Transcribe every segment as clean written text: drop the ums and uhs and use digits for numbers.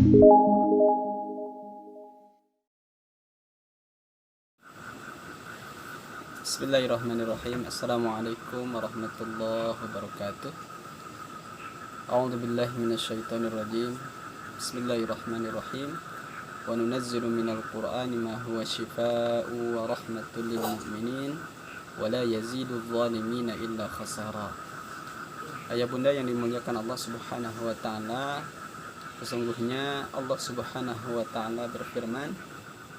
Bismillahirrahmanirrahim. Assalamualaikum warahmatullahi wabarakatuh. A'udzu billahi minasyaitonir rajim. Bismillahirrahmanirrahim. Wa nunazzilu minal qur'ani ma huwa syifaa'un wa rahmatul lil mu'minin wa la yazidudz zalimina illa khasara. Ayah bunda yang dimuliakan Allah Subhanahu wa taala, sesungguhnya Allah Subhanahu wa taala berfirman,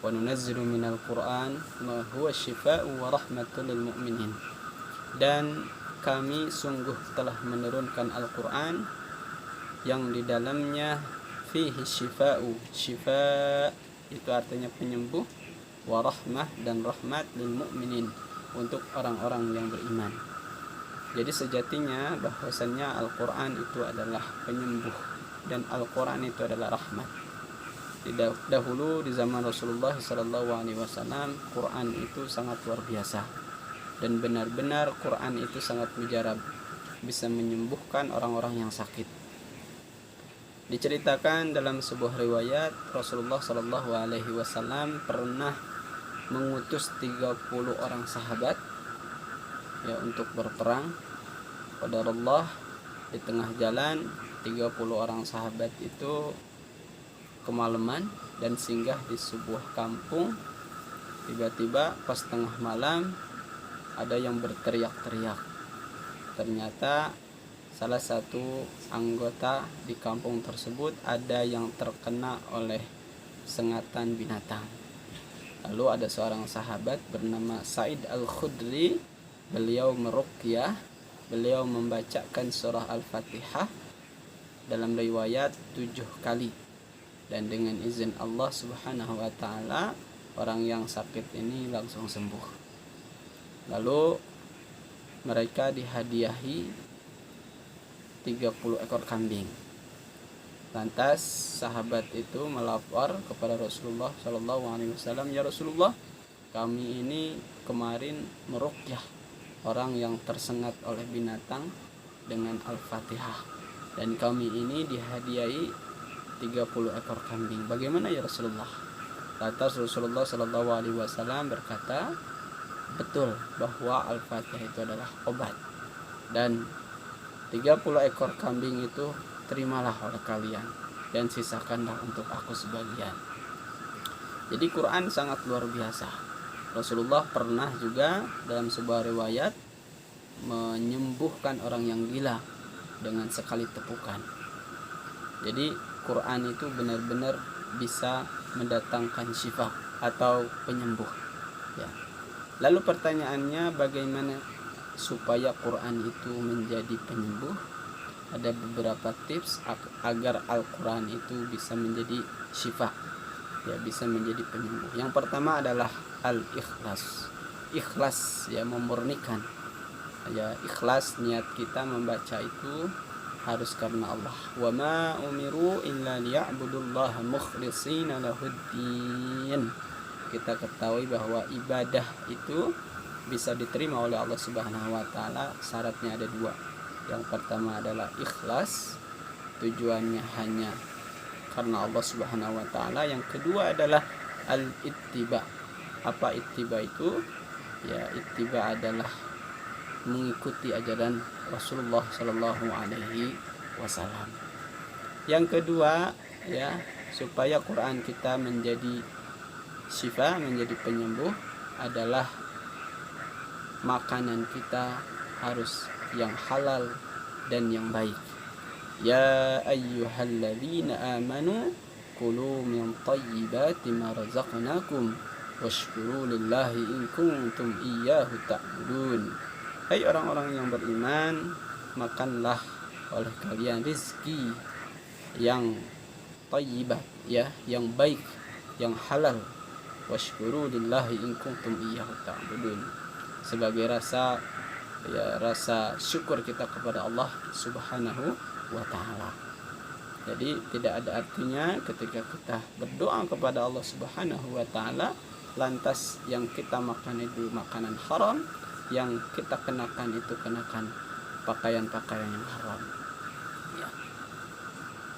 wa nunazzilu minal qur'an ma huwa syifaa'un wa rahmatul lil mu'minin. Dan kami sungguh telah menurunkan Al-Qur'an yang di dalamnya fihi syifa'u. Syifa' itu artinya penyembuh, wa rahmah dan rahmat lil mu'minin, untuk orang-orang yang beriman. Jadi sejatinya bahwasannya Al-Qur'an itu adalah penyembuh dan Al-Qur'an itu adalah rahmat. Dahulu di zaman Rasulullah SAW, Quran itu sangat luar biasa dan benar-benar Quran itu sangat mujarab, bisa menyembuhkan orang-orang yang sakit. Diceritakan dalam sebuah riwayat, Rasulullah SAW pernah mengutus 30 orang sahabat untuk berperang. Qadarullah, di tengah jalan 30 orang sahabat itu kemalaman dan singgah di sebuah kampung. Tiba-tiba pas tengah malam ada yang berteriak-teriak. Ternyata salah satu anggota di kampung tersebut ada yang terkena oleh sengatan binatang. Lalu ada seorang sahabat bernama Sa'id Al-Khudri. Beliau meruqyah, beliau membacakan surah Al-Fatihah dalam riwayat 7 kali. Dan dengan izin Allah Subhanahu wa taala, orang yang sakit ini langsung sembuh. Lalu mereka dihadiahi 30 ekor kambing. Lantas sahabat itu melapor kepada Rasulullah SAW, "Ya Rasulullah, kami ini kemarin meruqyah orang yang tersengat oleh binatang dengan Al-Fatihah, dan kami ini dihadiahi 30 ekor kambing. Bagaimana ya Rasulullah?" Lantas Rasulullah SAW berkata, betul bahwa Al-Fatihah itu adalah obat, dan 30 ekor kambing itu terimalah oleh kalian dan sisakanlah untuk aku sebagian. Jadi Quran sangat luar biasa. Rasulullah pernah juga dalam sebuah riwayat menyembuhkan orang yang gila dengan sekali tepukan. Jadi Quran itu benar-benar bisa mendatangkan syifa atau penyembuh. Ya. Lalu pertanyaannya, bagaimana supaya Quran itu menjadi penyembuh? Ada beberapa tips agar Al-Quran itu bisa menjadi syifa, bisa menjadi penyembuh. Yang pertama adalah al-ikhlas. Ikhlas, memurnikan. Ikhlas niat kita membaca itu harus karena Allah. Wa ma umiru illa liya'budullaha mukhlishina lahuddin. Kita ketahui bahwa ibadah itu bisa diterima oleh Allah Subhanahu wa taala, syaratnya ada 2. Yang pertama adalah ikhlas, tujuannya hanya karena Allah Subhanahu wa taala. Yang kedua adalah al-ittiba. Apa ittiba itu? Ittiba adalah mengikuti ajaran Rasulullah sallallahu alaihi wasallam. Yang kedua, supaya Quran kita menjadi syifa, menjadi penyembuh, adalah makanan kita harus yang halal dan yang baik. Ya ayyuhalladzina amanu kulu min thayyibati ma razaqnakum washkuru lillahi in kuntum iyyahu ta'budun. Hai orang-orang yang beriman, makanlah oleh kalian rizki yang thayyibat, yang baik, yang halal. Washkuru lillahi in kuntum iyyahu ta'budun, sebagai rasa syukur kita kepada Allah Subhanahu wa taala. Jadi tidak ada artinya ketika kita berdoa kepada Allah Subhanahu wa taala, lantas yang kita makan itu makanan haram, yang kita kenakan itu kenakan pakaian-pakaian yang haram.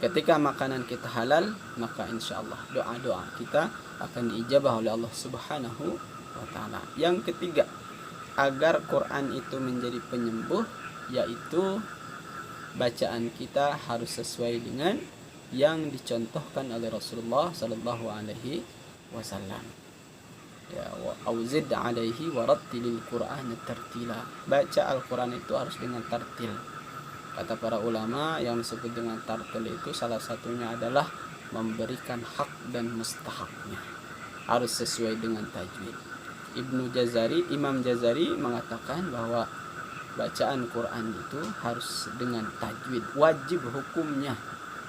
Ketika makanan kita halal, maka insya Allah doa-doa kita akan diijabah oleh Allah Subhanahu wa Ta'ala. Yang ketiga, agar Quran itu menjadi penyembuh, yaitu bacaan kita harus sesuai dengan yang dicontohkan oleh Rasulullah Sallallahu Alaihi Wasallam. Ya, wa auzid alaihi warattilil Qur'ana tartila. Baca Al-Quran itu harus dengan tartil. Kata para ulama, yang disebut dengan tartil itu salah satunya adalah memberikan hak dan mustahaknya. Harus sesuai dengan tajwid. Imam Jazari mengatakan bahwa bacaan Quran itu harus dengan tajwid, wajib hukumnya.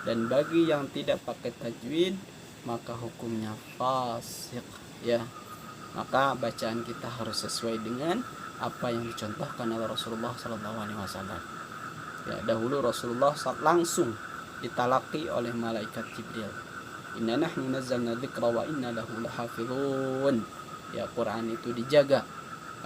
Dan bagi yang tidak pakai tajwid, maka hukumnya fasik, ya. Maka bacaan kita harus sesuai dengan apa yang dicontohkan oleh Rasulullah SAW. Ya, dahulu Rasulullah langsung ditalaki oleh malaikat Jibril. Inna nahnu nazzalna dzikra wa inna lahu lahafizun. Ya, Quran itu dijaga.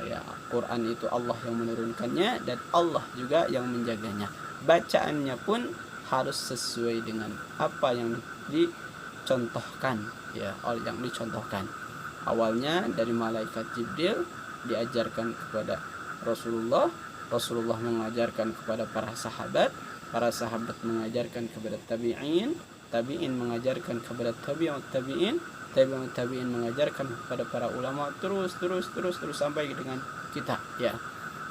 Ya, Quran itu Allah yang menurunkannya dan Allah juga yang menjaganya. Bacaannya pun harus sesuai dengan apa yang dicontohkan, ya, oleh yang dicontohkan. Awalnya dari malaikat Jibril diajarkan kepada Rasulullah mengajarkan kepada para sahabat mengajarkan kepada tabi'in mengajarkan kepada tabi'in mengajarkan kepada para ulama, terus sampai dengan kita, ya.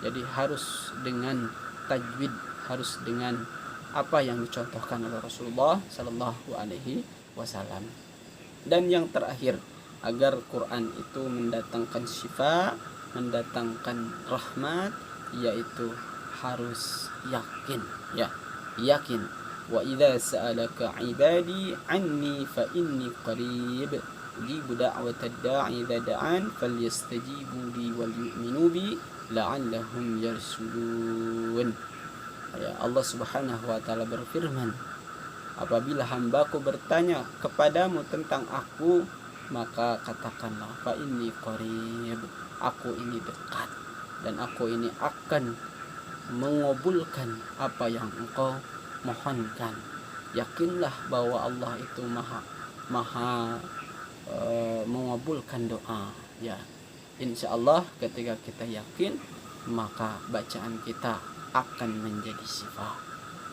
Jadi harus dengan tajwid, harus dengan apa yang dicontohkan oleh Rasulullah Sallallahu Alaihi Wasallam. Dan yang terakhir, agar Quran itu mendatangkan syifa, mendatangkan rahmat, yaitu harus yakin, ya, yakin. Wa idza sa'alaka 'ibadi 'anni fa inni qarib ujibu da'watad da'i idza da'an falyastajibu li wal yu'minu bi la'allahum yarshudun. Ya, Allah Subhanahu wa Ta'ala berfirman, apabila hambaku bertanya kepadamu tentang aku, maka katakanlah fa inni qarib, aku ini dekat dan aku ini akan mengabulkan apa yang engkau mohonkan. Yakinlah bahwa Allah itu maha mengabulkan doa, ya. Insya Allah ketika kita yakin, maka bacaan kita akan menjadi syifa.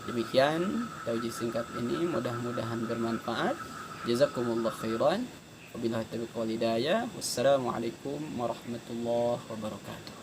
Demikian tauhid singkat ini, mudah-mudahan bermanfaat. Jazakumullah khairan. Wabillahi taufiq wal hidayah. Wassalamualaikum warahmatullahi wabarakatuh.